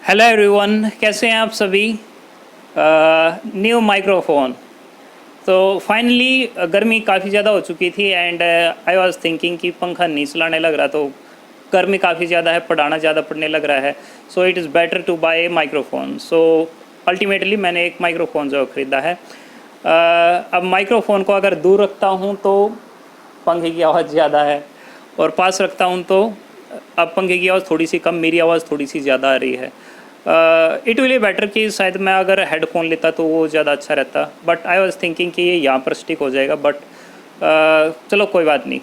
Hello everyone, कैसे हैं आप सभी। New microphone. तो फाइनली गर्मी काफ़ी ज़्यादा हो चुकी थी एंड आई वाज थिंकिंग कि पंखा नहीं चलाने लग रहा, तो गर्मी काफ़ी ज़्यादा है, पढ़ाना ज़्यादा पड़ने लग रहा है। So it is better to buy a microphone. So ultimately मैंने एक माइक्रोफोन जो ख़रीदा है। अब माइक्रोफोन को अगर दूर रखता हूँ तो पंखे की आवाज़ ज़्यादा है, और पास रखता हूँ तो अब पंखे की आवाज़ थोड़ी सी कम, मेरी आवाज़ थोड़ी सी ज़्यादा आ रही है। इट विल बी बेटर कि शायद मैं अगर हेडफोन लेता तो वो ज़्यादा अच्छा रहता, बट आई वॉज थिंकिंग कि ये यहाँ पर स्टिक हो जाएगा। बट चलो कोई बात नहीं।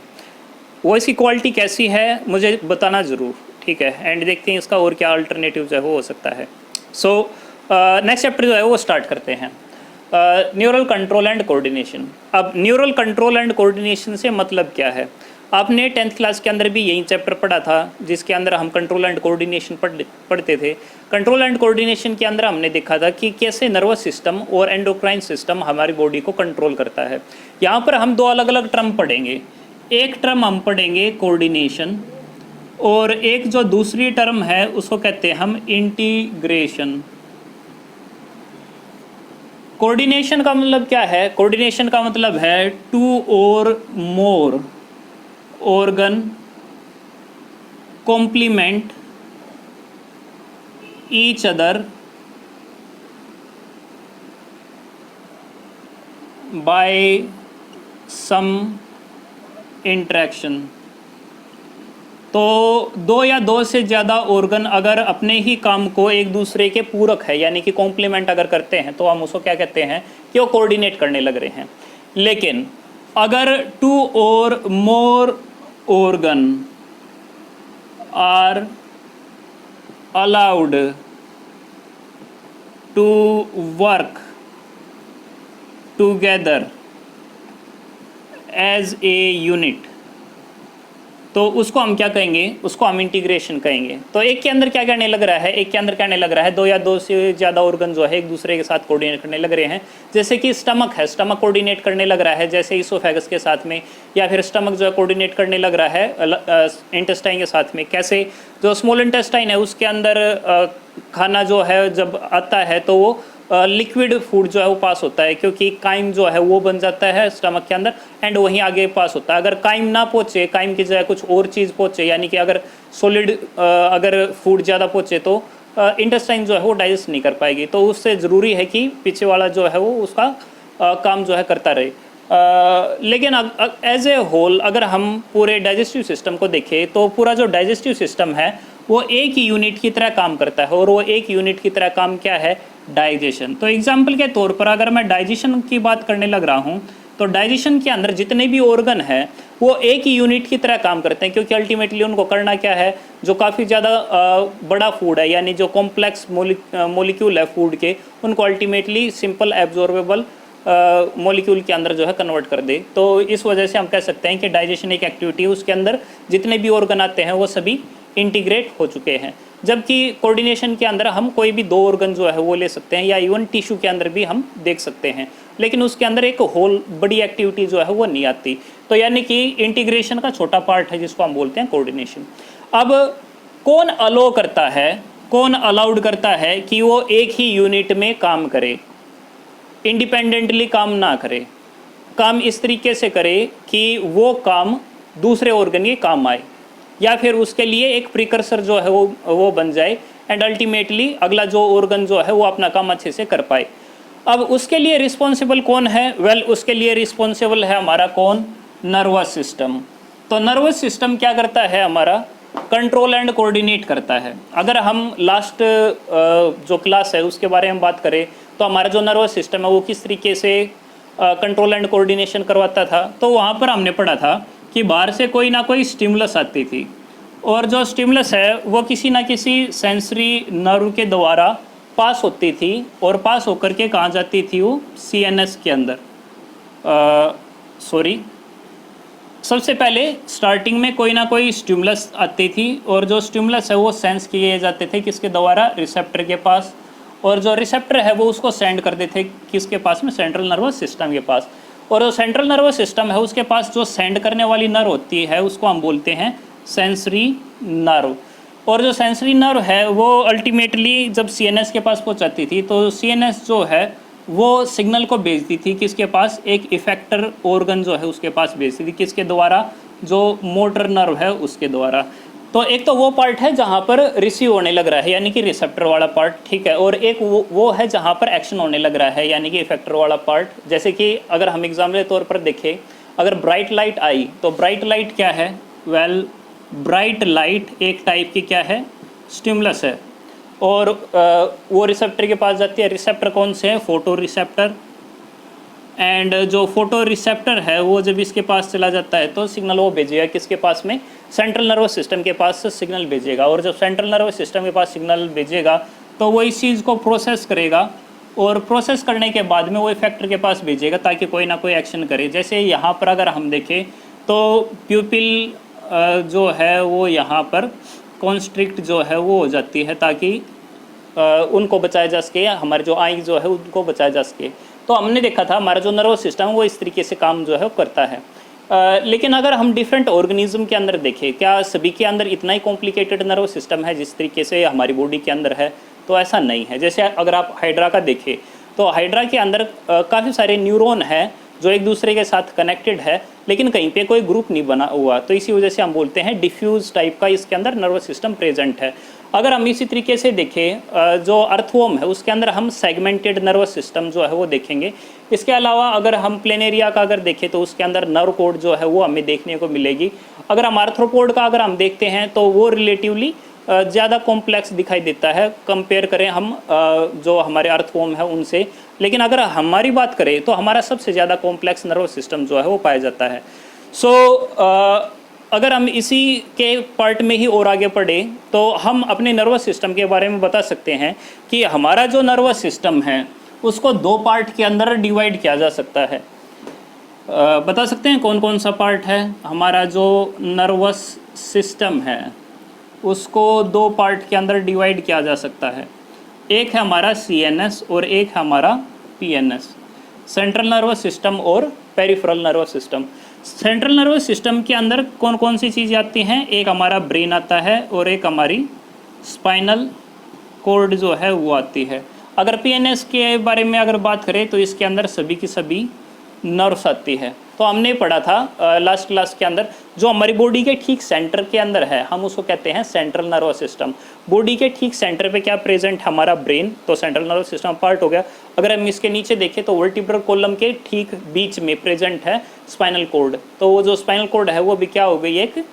वॉइस की क्वालिटी कैसी है मुझे बताना ज़रूर, ठीक है। एंड देखते हैं इसका और क्या अल्टरनेटिव जो है वो हो सकता है। सो नेक्स्ट चैप्टर जो है वो स्टार्ट करते हैं। Neural control and coordination. अब न्यूरल कंट्रोल एंड कोऑर्डिनेशन से मतलब क्या है? आपने 10th क्लास के अंदर भी यही चैप्टर पढ़ा था, जिसके अंदर हम कंट्रोल एंड कोऑर्डिनेशन पढ़ते थे। कंट्रोल एंड कोऑर्डिनेशन के अंदर हमने देखा था कि कैसे नर्वस सिस्टम और एंडोक्राइन सिस्टम हमारी बॉडी को कंट्रोल करता है। यहाँ पर हम दो अलग अलग टर्म पढ़ेंगे। एक टर्म हम पढ़ेंगे कोऑर्डिनेशन, और एक जो दूसरी टर्म है उसको कहते हैं हम इंटीग्रेशन। कोऑर्डिनेशन का मतलब क्या है? कोऑर्डिनेशन का मतलब है टू और मोर organ complement each other by some interaction। तो दो या दो से ज़्यादा ऑर्गन अगर अपने ही काम को एक दूसरे के पूरक है, यानी कि कॉम्प्लीमेंट अगर करते हैं, तो हम उसको क्या कहते हैं कि वो कोऑर्डिनेट करने लग रहे हैं। लेकिन अगर टू और मोर organ are allowed to work together as a unit, तो उसको हम क्या कहेंगे? उसको हम इंटीग्रेशन कहेंगे। तो एक के अंदर क्या करने लग रहा है? एक के अंदर कहने लग रहा है दो या दो से ज़्यादा ऑर्गन जो है एक दूसरे के साथ कोऑर्डिनेट करने लग रहे हैं। जैसे कि स्टमक है, स्टमक कोऑर्डिनेट करने लग रहा है जैसे इसोफेगस के साथ में, या फिर स्टमक जो है कोऑर्डिनेट करने लग रहा है इंटेस्टाइन के साथ में। कैसे? जो स्मॉल इंटेस्टाइन है उसके अंदर खाना जो है जब आता है तो वो लिक्विड फूड जो है वो पास होता है, क्योंकि काइम जो है वो बन जाता है स्टमक के अंदर एंड वहीं आगे पास होता है। अगर काइम ना पहुँचे, काइम की जगह कुछ और चीज़ पहुँचे, यानी कि अगर सॉलिड अगर फूड ज़्यादा पहुँचे तो इंटेस्टाइन जो है वो डाइजेस्ट नहीं कर पाएगी। तो उससे ज़रूरी है कि पीछे वाला जो है वो उसका काम जो है करता रहे। लेकिन एज ए होल अगर हम पूरे डाइजेस्टिव सिस्टम को देखें तो पूरा जो डाइजेस्टिव सिस्टम है वो एक ही यूनिट की तरह काम करता है, और वो एक यूनिट की तरह काम क्या है? डाइजेशन। तो एग्जाम्पल के तौर पर अगर मैं डाइजेशन की बात करने लग रहा हूँ तो डाइजेशन के अंदर जितने भी ऑर्गन है वो एक ही यूनिट की तरह काम करते हैं, क्योंकि अल्टीमेटली उनको करना क्या है? जो काफ़ी ज़्यादा बड़ा फूड है, यानी जो कॉम्प्लेक्स मोलिक्यूल है फूड के, उनको अल्टीमेटली सिंपल एब्जॉर्बेबल मॉलिक्यूल के अंदर जो है कन्वर्ट कर दे। तो इस वजह से हम कह सकते हैं कि डाइजेशन एक एक्टिविटी है, उसके अंदर जितने भी ऑर्गन आते हैं वो सभी इंटीग्रेट हो चुके हैं। जबकि कोऑर्डिनेशन के अंदर हम कोई भी दो ऑर्गन जो है वो ले सकते हैं, या इवन टिश्यू के अंदर भी हम देख सकते हैं, लेकिन उसके अंदर एक होल बड़ी एक्टिविटी जो है वो नहीं आती। तो यानी कि इंटीग्रेशन का छोटा पार्ट है जिसको हम बोलते हैं कोऑर्डिनेशन। अब कौन अलो करता है, कौन अलाउड करता है कि वो एक ही यूनिट में काम करे, इंडिपेंडेंटली काम ना करे, काम इस तरीके से करे कि वो काम दूसरे ऑर्गन के काम आए, या फिर उसके लिए एक प्रिकर्सर जो है वो बन जाए एंड अल्टीमेटली अगला जो ऑर्गन जो है वो अपना काम अच्छे से कर पाए। अब उसके लिए रिस्पॉन्सिबल कौन है? उसके लिए रिस्पॉन्सिबल है हमारा कौन? Nervous system. तो नर्वस सिस्टम क्या करता है? हमारा कंट्रोल एंड कोऑर्डिनेट करता है। अगर हम लास्ट जो क्लास है उसके बारे में बात करें तो हमारा जो नर्वस सिस्टम है वो किस तरीके से कंट्रोल एंड कोऑर्डिनेशन करवाता था, तो वहाँ पर हमने पढ़ा था कि बाहर से कोई ना कोई स्टिमुलस आती थी, और जो स्टिमुलस है वो किसी ना किसी सेंसरी नर्व के द्वारा पास होती थी, और पास होकर के कहाँ जाती थी? वो CNS के अंदर। सबसे पहले स्टार्टिंग में कोई ना कोई स्टिमुलस आती थी, और जो स्टिमुलस है वो सेंस किए जाते थे किसके द्वारा? रिसेप्टर के पास, और जो रिसेप्टर है वो उसको सेंड कर देते थे किसके पास में? सेंट्रल नर्वस सिस्टम के पास। और जो सेंट्रल नर्वस सिस्टम है उसके पास जो सेंड करने वाली नर्व होती है उसको हम बोलते हैं सेंसरी नर्व। और जो सेंसरी नर्व है वो अल्टीमेटली जब सीएनएस के पास पहुंचाती थी तो सीएनएस जो है वो सिग्नल को भेजती थी किसके पास, एक इफेक्टर ऑर्गन जो है उसके पास भेजती थी, किसके द्वारा, जो मोटर नर्व है उसके द्वारा। तो एक तो वो पार्ट है जहाँ पर रिसीव होने लग रहा है यानी कि रिसेप्टर वाला पार्ट, ठीक है, और एक वो है जहाँ पर एक्शन होने लग रहा है यानी कि इफेक्टर वाला पार्ट। जैसे कि अगर हम एग्जाम्पल के तौर पर देखें, अगर ब्राइट लाइट आई तो ब्राइट लाइट क्या है, वेल ब्राइट लाइट एक टाइप की क्या है, स्टिमुलस है, और वो रिसेप्टर के पास जाती है। रिसेप्टर कौन से हैं, फोटो रिसेप्टर, एंड जो फोटो रिसेप्टर है वो जब इसके पास चला जाता है तो सिग्नल वो भेजेगा किसके पास में, सेंट्रल नर्वस सिस्टम के पास सिग्नल भेजेगा, और जब सेंट्रल नर्वस सिस्टम के पास सिग्नल भेजेगा तो वो इस चीज़ को प्रोसेस करेगा, और प्रोसेस करने के बाद में वो इफेक्टर के पास भेजेगा ताकि कोई ना कोई एक्शन करे। जैसे यहाँ पर अगर हम देखें तो प्यूपिल जो है वो यहाँ पर कॉन्स्ट्रिक्ट जो है वो हो जाती है ताकि उनको बचाया जा सके, हमारे जो आई जो है उनको बचाया जा सके। तो हमने देखा था हमारा जो नर्वस सिस्टम वो इस तरीके से काम जो है वो करता है। लेकिन अगर हम डिफरेंट ऑर्गेनिज्म के अंदर देखें, क्या सभी के अंदर इतना ही कॉम्प्लिकेटेड नर्वस सिस्टम है जिस तरीके से हमारी बॉडी के अंदर है, तो ऐसा नहीं है। जैसे अगर आप हाइड्रा का देखें तो हाइड्रा के अंदर काफ़ी सारे न्यूरॉन है जो एक दूसरे के साथ कनेक्टेड है, लेकिन कहीं पे कोई ग्रुप नहीं बना हुआ, तो इसी वजह से हम बोलते हैं डिफ्यूज टाइप का इसके अंदर नर्वस सिस्टम प्रेजेंट है। अगर हम इसी तरीके से देखें जो अर्थवॉर्म है उसके अंदर हम सेगमेंटेड नर्वस सिस्टम जो है वो देखेंगे। इसके अलावा अगर हम प्लेनेरिया का अगर देखें तो उसके अंदर नर्व कोड जो है वो हमें देखने को मिलेगी। अगर हम आर्थ्रोपोड का अगर हम देखते हैं तो वो रिलेटिवली ज़्यादा कॉम्प्लेक्स दिखाई देता है कंपेयर करें हम जो हमारे अर्थवॉर्म है उनसे। लेकिन अगर हमारी बात करें तो हमारा सबसे ज़्यादा कॉम्प्लेक्स नर्वस सिस्टम जो है वो पाया जाता है। अगर हम इसी के पार्ट में ही और आगे बढ़े तो हम अपने नर्वस सिस्टम के बारे में बता सकते हैं कि हमारा जो नर्वस सिस्टम है उसको दो पार्ट के अंदर डिवाइड किया जा सकता है। बता सकते हैं कौन कौन सा पार्ट है हमारा जो नर्वस सिस्टम है, उसको दो पार्ट के अंदर डिवाइड किया जा सकता है। एक है हमारा सीएनएस और एक है हमारा पीएनएस, सेंट्रल नर्वस सिस्टम और peripheral nervous system. Central nervous system के अंदर कौन कौन सी चीज़ें आती हैं, एक हमारा ब्रेन आता है और एक हमारी स्पाइनल कॉर्ड जो है वो आती है। अगर पीएनएस के बारे में अगर बात करें तो इसके अंदर सभी की सभी नर्व्स आती है। तो हमने पढ़ा था लास्ट क्लास के अंदर जो हमारी बॉडी के ठीक सेंटर के अंदर है हम उसको कहते हैं सेंट्रल नर्वस सिस्टम। बॉडी के ठीक सेंटर पे क्या प्रेजेंट हमारा ब्रेन, तो सेंट्रल नर्वस सिस्टम पार्ट हो गया। अगर हम इसके नीचे देखें तो वर्टिब्रल कॉलम के ठीक बीच में प्रेजेंट है स्पाइनल कॉर्ड, तो वो जो स्पाइनल कॉर्ड है वो भी क्या हो गई, एक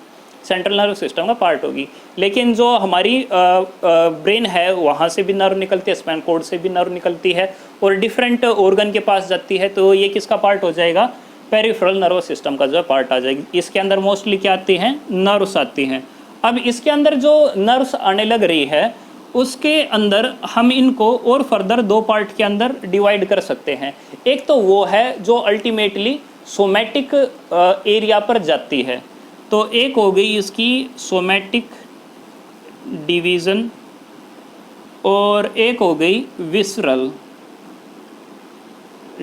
सेंट्रल नर्वस सिस्टम का पार्ट होगी। लेकिन जो हमारी ब्रेन है वहाँ से भी नर्व निकलती है, स्पाइनल कॉर्ड से भी नर्व निकलती है और डिफरेंट ऑर्गन के पास जाती है, तो ये किसका पार्ट हो जाएगा, पेरिफेरल नर्वस सिस्टम का जो पार्ट आ जाएगी। इसके अंदर मोस्टली क्या आती हैं, नर्व्स आती हैं। अब इसके अंदर जो नर्व्स आने लग रही है उसके अंदर हम इनको और फर्दर दो पार्ट के अंदर डिवाइड कर सकते हैं। एक तो वो है जो अल्टीमेटली सोमैटिक एरिया पर जाती है, तो एक हो गई इसकी सोमैटिक डिवीज़न और एक हो गई विसरल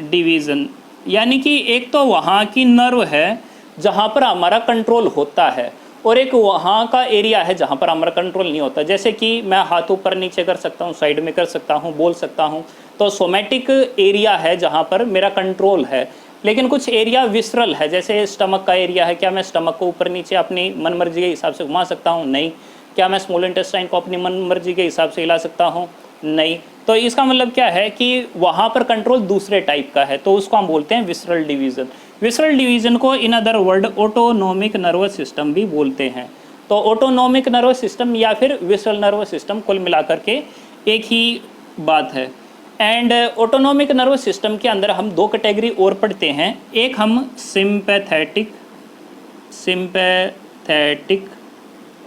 डिवीज़न। यानी कि एक तो वहाँ की नर्व है जहाँ पर हमारा कंट्रोल होता है और एक वहाँ का एरिया है जहाँ पर हमारा कंट्रोल नहीं होता। जैसे कि मैं हाथ ऊपर नीचे कर सकता हूँ, साइड में कर सकता हूँ, बोल सकता हूँ, तो सोमैटिक एरिया है जहाँ पर मेरा कंट्रोल है। लेकिन कुछ एरिया विसरल है, जैसे स्टमक का एरिया है, क्या मैं स्टमक को ऊपर नीचे अपनी मन मर्जी के हिसाब से घुमा सकता हूँ, नहीं। क्या मैं स्मॉल इंटेस्टाइन को अपनी मन मर्जी के हिसाब से हिला सकता हूँ, नहीं। तो इसका मतलब क्या है कि वहाँ पर कंट्रोल दूसरे टाइप का है, तो उसको हम बोलते हैं विसरल डिवीज़न। विसरल डिवीज़न को in other word autonomic nervous system भी बोलते हैं। तो ऑटोनोमिक नर्वस सिस्टम या फिर विसरल नर्वस सिस्टम कुल मिलाकर के एक ही बात है। एंड ऑटोनोमिक नर्वस सिस्टम के अंदर हम दो कैटेगरी और पढ़ते हैं, एक हम सिंपैथेटिक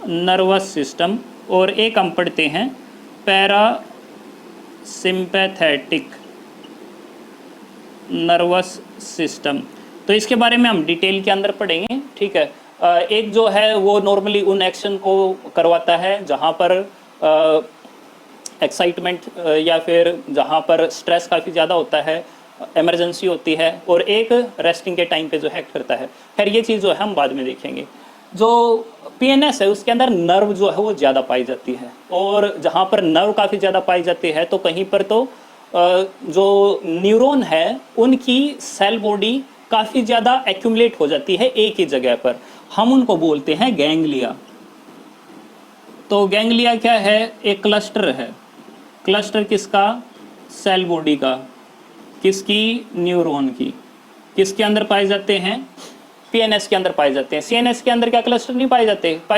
नर्वस सिस्टम और एक हम पढ़ते हैं पैरासिम्पैथेटिक नर्वस सिस्टम। तो इसके बारे में हम डिटेल के अंदर पढ़ेंगे, ठीक है। एक जो है वो नॉर्मली उन एक्शन को करवाता है जहाँ पर एक्साइटमेंट या फिर जहाँ पर स्ट्रेस काफ़ी ज़्यादा होता है, इमरजेंसी होती है, और एक रेस्टिंग के टाइम पे जो एक्ट करता है। खैर ये चीज़ जो है हम बाद में देखेंगे। जो पीएनएस है उसके अंदर नर्व जो है वो ज़्यादा पाई जाती है, और जहाँ पर नर्व काफ़ी ज़्यादा पाई जाती है तो कहीं पर तो जो न्यूरॉन है उनकी सेल बॉडी काफ़ी ज़्यादा एक्यूमुलेट हो जाती है एक ही जगह पर, हम उनको बोलते हैं गैंग्लिया। तो गैंग्लिया क्या है? एक क्लस्टर है। क्लस्टर किसका? सेल बॉडी का। किसकी? न्यूरॉन की। किसके अंदर पाए जाते हैं? पीएनएस के अंदर पाए जाते हैं। सीएनएस के अंदर क्या क्लस्टर नहीं पाए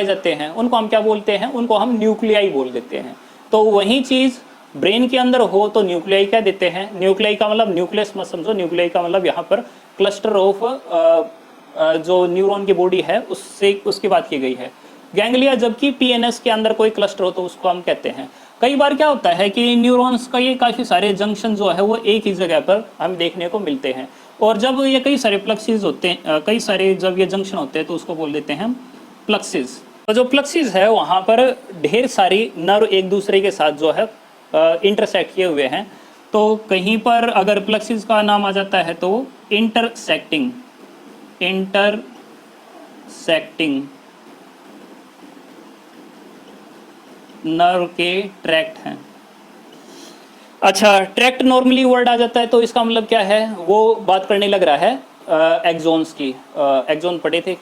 जाते हैं? उनको हम क्या बोलते हैं? उनको हम न्यूक्लियाई बोल देते हैं। तो वही चीज़ ब्रेन के अंदर हो तो न्यूक्लियाई क्या देते हैं? न्यूक्लियाई का मतलब न्यूक्लियस मत समझो, न्यूक्लियाई का मतलब यहाँ पर क्लस्टर ऑफ जो न्यूरॉन की बॉडी है उससे उसकी बात की गई है। गैंग्लिया, जबकि पीएनएस के अंदर कोई क्लस्टर हो तो उसको हम कहते हैं। कई बार क्या होता है कि न्यूरॉन्स का ये काफ़ी सारे जंक्शन जो है वो एक ही जगह पर हम देखने को मिलते हैं, और जब ये कई सारे प्लक्सीज होते हैं, कई सारे जब ये जंक्शन होते हैं तो उसको बोल देते हैं प्लक्सीज। तो जो प्लक्सीज है वहाँ पर ढेर सारी नर्व एक दूसरे के साथ जो है इंटरसेक्ट किए हुए हैं। तो कहीं पर अगर प्लक्सीज का नाम आ जाता है तो इंटरसेक्टिंग नर्व के ट्रैक्ट हैं। अच्छा, ट्रैक्ट नॉर्मली वर्ड आ जाता है तो इसका मतलब क्या है? वो बात करने लग रहा है एक्सोन्स की। एक्सोन पढ़े थे।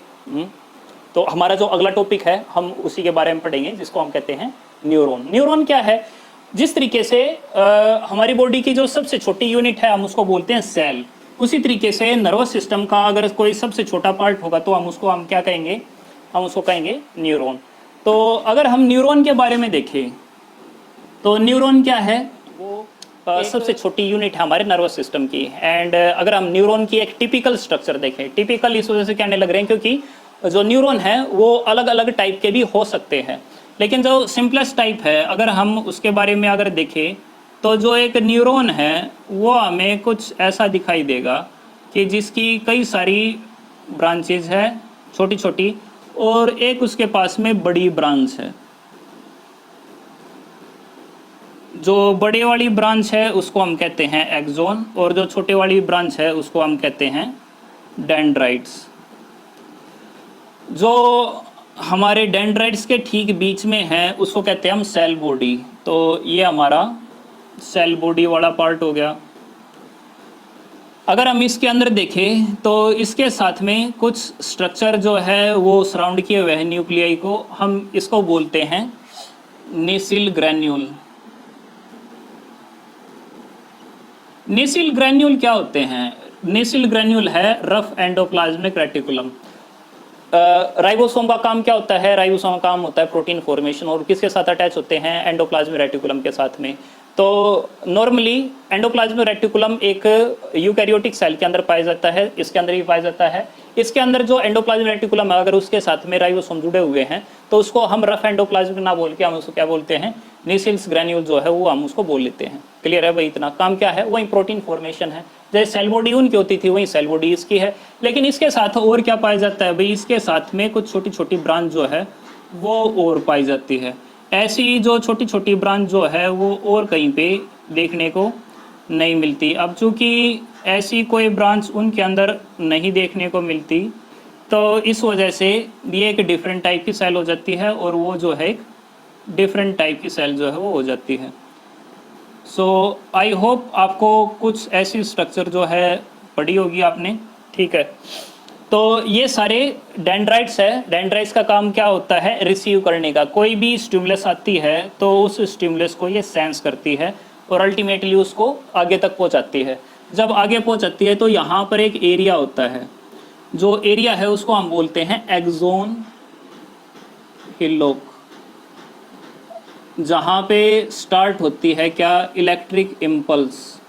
तो हमारा जो अगला टॉपिक है हम उसी के बारे में पढ़ेंगे, जिसको हम कहते हैं न्यूरॉन। न्यूरॉन क्या है? जिस तरीके से हमारी बॉडी की जो सबसे छोटी यूनिट है हम उसको बोलते हैं सेल, उसी तरीके से नर्वस सिस्टम का अगर कोई सबसे छोटा पार्ट होगा तो हम क्या कहेंगे? हम उसको कहेंगे न्यूरॉन। तो अगर हम न्यूरॉन के बारे में देखें तो न्यूरॉन क्या है? वो सबसे छोटी यूनिट है हमारे नर्वस सिस्टम की। एंड अगर हम न्यूरॉन की एक टिपिकल स्ट्रक्चर देखें, टिपिकल इस वजह से कहने लग रहे हैं क्योंकि जो न्यूरॉन है वो अलग अलग टाइप के भी हो सकते हैं, लेकिन जो सिंपलेस्ट टाइप है अगर हम उसके बारे में अगर देखें तो जो एक न्यूरॉन है वो हमें कुछ ऐसा दिखाई देगा कि जिसकी कई सारी ब्रांचेज है छोटी छोटी, और एक उसके पास में बड़ी ब्रांच है। जो बड़े वाली ब्रांच है उसको हम कहते हैं एक्सोन, और जो छोटे वाली ब्रांच है उसको हम कहते हैं डेंड्राइट्स। जो हमारे डेंड्राइट्स के ठीक बीच में है उसको कहते हैं हम सेल बॉडी। तो ये हमारा सेल बॉडी वाला पार्ट हो गया। अगर हम इसके अंदर देखें तो इसके साथ में कुछ स्ट्रक्चर जो है वो सराउंड किए हुए हैं न्यूक्लियाई को, हम इसको बोलते हैं नेसिल ग्रैन्यूल। नेसिल ग्रैन्यूल क्या होते हैं? नेसिल ग्रैन्यूल है रफ एंडोप्लाज्मिक रेटिकुलम। राइबोसोम का काम क्या होता है? राइबोसोम का काम होता है प्रोटीन फॉर्मेशन, और किसके साथ अटैच होते हैं? एंडोप्लाज्मिक रेटिकुलम के साथ में। तो नॉर्मली एंडोप्लाज्मिक रेटिकुलम एक यूकैरियोटिक सेल के अंदर पाया जाता है, इसके अंदर भी पाया जाता है। इसके अंदर जो एंडोप्लाज्मिक रेटिकुलम है अगर उसके साथ में राइबोसोम जुड़े हुए हैं तो उसको हम रफ एंडोप्लाज्मिक ना बोल के हम उसको क्या बोलते हैं? नेसिल्स ग्रैन्यूल जो है वो हम उसको बोल लेते हैं। क्लियर है भाई? इतना काम क्या है? वही प्रोटीन फॉर्मेशन है। जैसे सेल बॉडी उनकी होती थी वही सेल बॉडी इसकी है, लेकिन इसके साथ और क्या पाया जाता है भाई? इसके साथ में कुछ छोटी छोटी ब्रांच जो है वो और पाई जाती है। ऐसी जो छोटी छोटी ब्रांच जो है वो और कहीं पे देखने को नहीं मिलती। अब चूँकि ऐसी कोई ब्रांच उनके अंदर नहीं देखने को मिलती तो इस वजह से ये एक डिफरेंट टाइप की सेल हो जाती है, और वो जो है एक डिफरेंट टाइप की सेल जो है वो हो जाती है। सो आई होप आपको कुछ ऐसी स्ट्रक्चर जो है पढ़ी होगी आपने। ठीक है, तो ये सारे डेंड्राइट्स है। डेंड्राइट्स का काम क्या होता है? रिसीव करने का। कोई भी स्टिमुलस आती है तो उस स्टिमुलस को ये सेंस करती है और अल्टीमेटली उसको आगे तक पहुंचाती है। जब आगे पहुंचाती है तो यहाँ पर एक एरिया होता है, जो एरिया है उसको हम बोलते हैं एक्सोन हिल्लोक, जहाँ पे स्टार्ट होती है क्या? Electric impulse.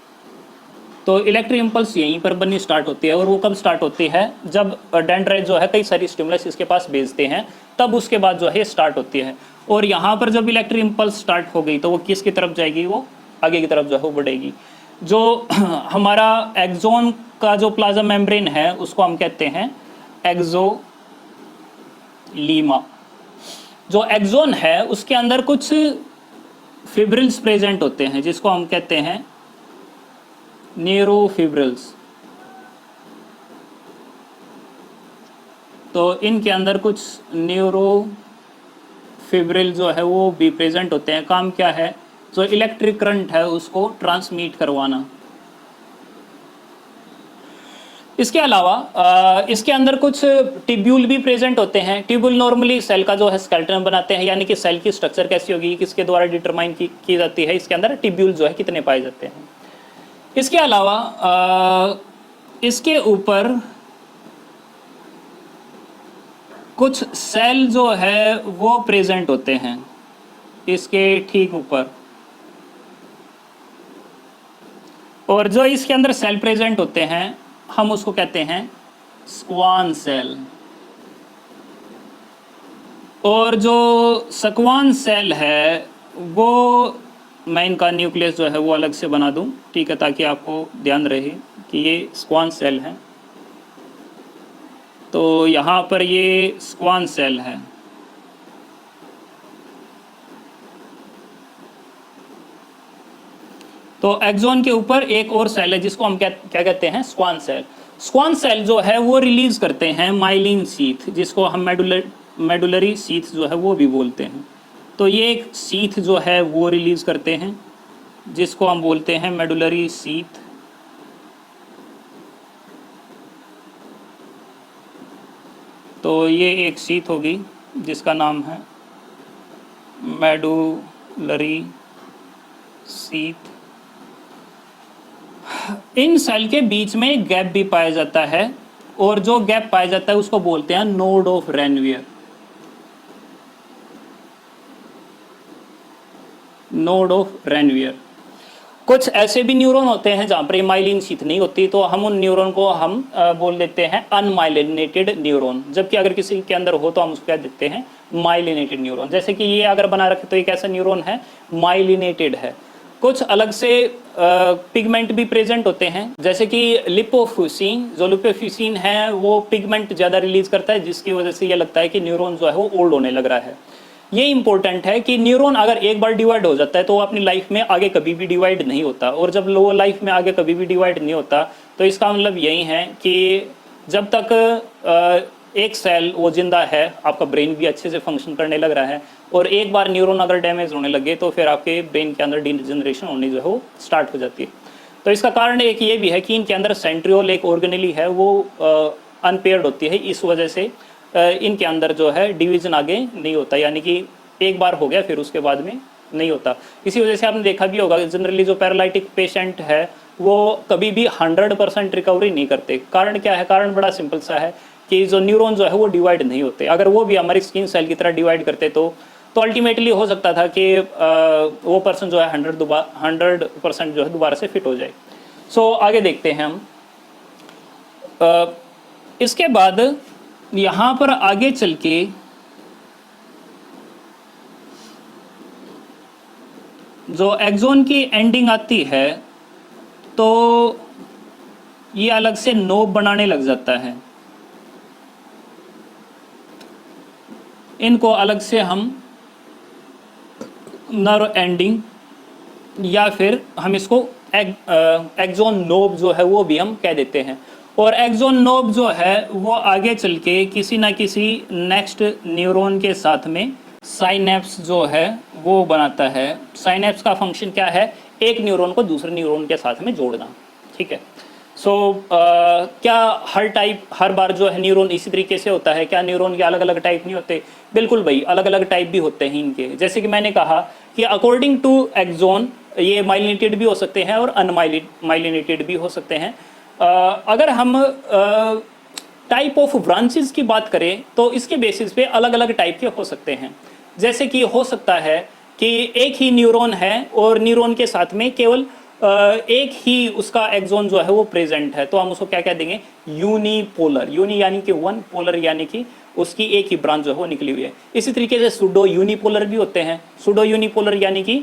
तो इलेक्ट्रिक इम्पल्स यहीं पर बननी स्टार्ट होती है, और वो कब स्टार्ट होती है? जब डेंड्राइट जो है कई सारी स्टिमुलस इसके पास भेजते हैं, तब उसके बाद जो है स्टार्ट होती है। और यहाँ पर जब इलेक्ट्रिक इम्पल्स स्टार्ट हो गई तो वो किसकी तरफ जाएगी? वो आगे की तरफ जो है वो बढ़ेगी। जो हमारा एक्सोन का जो प्लाज्मा मेम्ब्रेन है उसको हम कहते हैं एक्सोलीमा। जो एक्सोन है उसके अंदर कुछ फिब्रिल्स प्रेजेंट होते हैं जिसको हम कहते हैं न्यूरोफिब्रिल्स। तो इनके अंदर कुछ न्यूरोफिब्रिल जो है वो भी प्रेजेंट होते हैं। काम क्या है, जो इलेक्ट्रिक करंट है उसको ट्रांसमिट करवाना। इसके अलावा इसके अंदर कुछ ट्यूब्यूल भी प्रेजेंट होते हैं। ट्यूब्यूल नॉर्मली सेल का जो है स्केलेटन बनाते हैं, यानी कि सेल की स्ट्रक्चर कैसी होगी किसके द्वारा डिटरमाइन की जाती है, इसके अंदर ट्यूब्यूल जो है कितने पाए जाते हैं। इसके अलावा इसके ऊपर कुछ सेल जो है वो प्रेजेंट होते हैं इसके ठीक ऊपर, और जो इसके अंदर सेल प्रेजेंट होते हैं हम उसको कहते हैं स्क्वान सेल। और जो स्क्वान सेल है वो मैं इनका न्यूक्लियस जो है वो अलग से बना दूं, ठीक है, ताकि आपको ध्यान रहे कि ये स्क्वान सेल है। तो यहाँ पर ये स्क्वान सेल है। तो एक्सोन के ऊपर एक और सेल है जिसको हम क्या कहते हैं, स्क्वान सेल। स्क्वान सेल जो है वो रिलीज करते हैं माइलिन सीथ, जिसको हम मेडुलरी सीथ जो है वो भी बोलते हैं। तो ये एक सीथ जो है वो रिलीज करते हैं जिसको हम बोलते हैं मेडुलरी सीथ। तो ये एक सीथ होगी जिसका नाम है मेडुलरी सीथ। इन सेल के बीच में एक गैप भी पाया जाता है, और जो गैप पाया जाता है उसको बोलते हैं node of Ranvier. Node of Ranvier. कुछ ऐसे भी न्यूरॉन होते हैं जहां पर माइलिन शीथ नहीं होती, तो हम उन न्यूरॉन को हम बोल देते हैं अनमाइलिनेटेड न्यूरॉन, जबकि अगर किसी के अंदर हो तो हम उसको क्या देते हैं, माइलिनेटेड न्यूरॉन। जैसे कि ये अगर बना रखे तो एक ऐसा न्यूरॉन है माइलिनेटेड है। कुछ अलग से पिगमेंट भी प्रेजेंट होते हैं, जैसे कि लिपोफ्यूसिन। जो लिपोफ्यूसिन है वो पिगमेंट ज़्यादा रिलीज करता है, जिसकी वजह से ये लगता है कि न्यूरॉन जो है वो ओल्ड होने लग रहा है। ये इंपॉर्टेंट है कि न्यूरॉन अगर एक बार डिवाइड हो जाता है तो वो अपनी लाइफ में आगे कभी भी डिवाइड नहीं होता, और जब वो लाइफ में आगे कभी भी डिवाइड नहीं होता तो इसका मतलब यही है कि जब तक एक सेल वो जिंदा है, आपका ब्रेन भी अच्छे से फंक्शन करने लग रहा है, और एक बार न्यूरॉन अगर डैमेज होने लगे तो फिर आपके ब्रेन के अंदर डिजनरेशन होनी जो है वो स्टार्ट हो जाती है। तो इसका कारण एक ये भी है कि इनके अंदर सेंट्रियोल एक ऑर्गेनेली है वो अनपेयर्ड होती है, इस वजह से इनके अंदर जो है डिवीजन आगे नहीं होता, यानी कि एक बार हो गया फिर उसके बाद में नहीं होता। इसी वजह से आपने देखा भी होगा जनरली जो पैरालिटिक पेशेंट है वो कभी भी 100% रिकवरी नहीं करते। कारण क्या है, कारण बड़ा सिंपल सा है कि जो न्यूरॉन जो है वो डिवाइड नहीं होते। अगर वो भी हमारी स्किन सेल की तरह डिवाइड करते तो अल्टीमेटली हो सकता था कि वो पर्सन जो है 100% जो है दोबारा से फिट हो जाए। सो आगे देखते हैं हम। इसके बाद यहाँ पर आगे चल के जो एक्सोन की एंडिंग आती है तो ये अलग से नोब बनाने लग जाता है। इनको अलग से हम नर्व एंडिंग या फिर हम इसको एक्सोन नोब जो है वो भी हम कह देते हैं। और एक्सोन नोब जो है वो आगे चल के किसी ना किसी नेक्स्ट न्यूरॉन के साथ में साइनेप्स जो है वो बनाता है। साइनेप्स का फंक्शन क्या है, एक न्यूरॉन को दूसरे न्यूरॉन के साथ में जोड़ना, ठीक है। सो क्या हर बार जो है न्यूरॉन इसी तरीके से होता है? क्या न्यूरॉन के अलग अलग टाइप नहीं होते? बिल्कुल भाई, अलग अलग टाइप भी होते हैं इनके। जैसे कि मैंने कहा कि अकॉर्डिंग टू एक्सोन ये माइलिनेटेड भी हो सकते हैं और अनमाइलिनेटेड भी हो सकते हैं। अगर हम टाइप ऑफ ब्रांचेस की बात करें तो इसके बेसिस पे अलग अलग टाइप के हो सकते हैं। जैसे कि हो सकता है कि एक ही न्यूरॉन है और न्यूरॉन के साथ में केवल एक ही उसका एक्सोन जो है वो प्रेजेंट है, तो हम उसको क्या कह देंगे, यूनिपोलर। यूनि यानी कि वन, पोलर यानी कि उसकी एक ही ब्रांच जो है वो निकली हुई है। इसी तरीके से सूडो यूनिपोलर भी होते हैं। सूडो यूनिपोलर यानी कि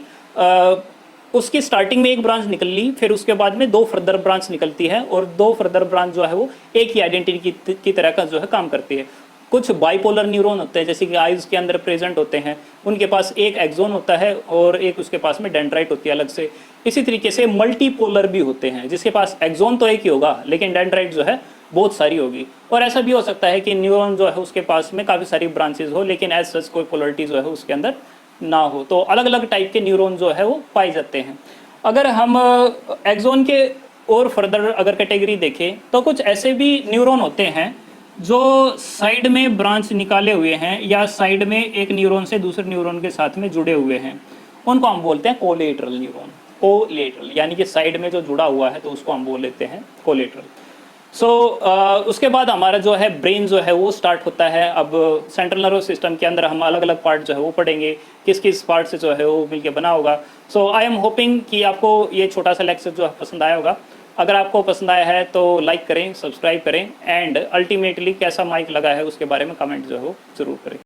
उसकी स्टार्टिंग में एक ब्रांच निकल ली, फिर उसके बाद में दो फर्दर ब्रांच निकलती है, और दो फर्दर ब्रांच जो है वो एक ही आइडेंटिटी की तरह का जो है काम करती है। कुछ बाइपोलर न्यूरॉन होते हैं, जैसे कि आइज के अंदर प्रेजेंट होते हैं, उनके पास एक एक्सोन होता है और एक उसके पास में डेंड्राइट होती है अलग से। इसी तरीके से मल्टीपोलर भी होते हैं, जिसके पास एक्सोन तो एक ही होगा लेकिन डेंड्राइट जो है बहुत सारी होगी। और ऐसा भी हो सकता है कि न्यूरॉन जो है उसके पास में काफ़ी सारी ब्रांचेज हो, लेकिन एज सच कोई पोलरिटी जो है उसके अंदर ना हो। तो अलग अलग टाइप के न्यूरॉन जो है वो पाए जाते हैं। अगर हम एक्सोन के और फर्दर अगर कैटेगरी देखें तो कुछ ऐसे भी न्यूरॉन होते हैं जो साइड में ब्रांच निकाले हुए हैं या साइड में एक न्यूरॉन से दूसरे न्यूरॉन के साथ में जुड़े हुए हैं, उनको हम बोलते हैं कोलेटरल न्यूरॉन। कोलेटरल यानी कि साइड में जो जुड़ा हुआ है तो उसको हम बोल लेते हैं कोलेटरल। सो उसके बाद हमारा जो है ब्रेन जो है वो स्टार्ट होता है। अब सेंट्रल नर्वस सिस्टम के अंदर हम अलग अलग पार्ट जो है वो पढ़ेंगे, किस किस पार्ट से जो है वो मिलके बना होगा। सो आई एम होपिंग कि आपको ये छोटा सा लेक्चर जो है पसंद आया होगा। अगर आपको पसंद आया है तो लाइक करें, सब्सक्राइब करें, एंड अल्टीमेटली कैसा माइक लगा है उसके बारे में कमेंट जो है वो ज़रूर करें।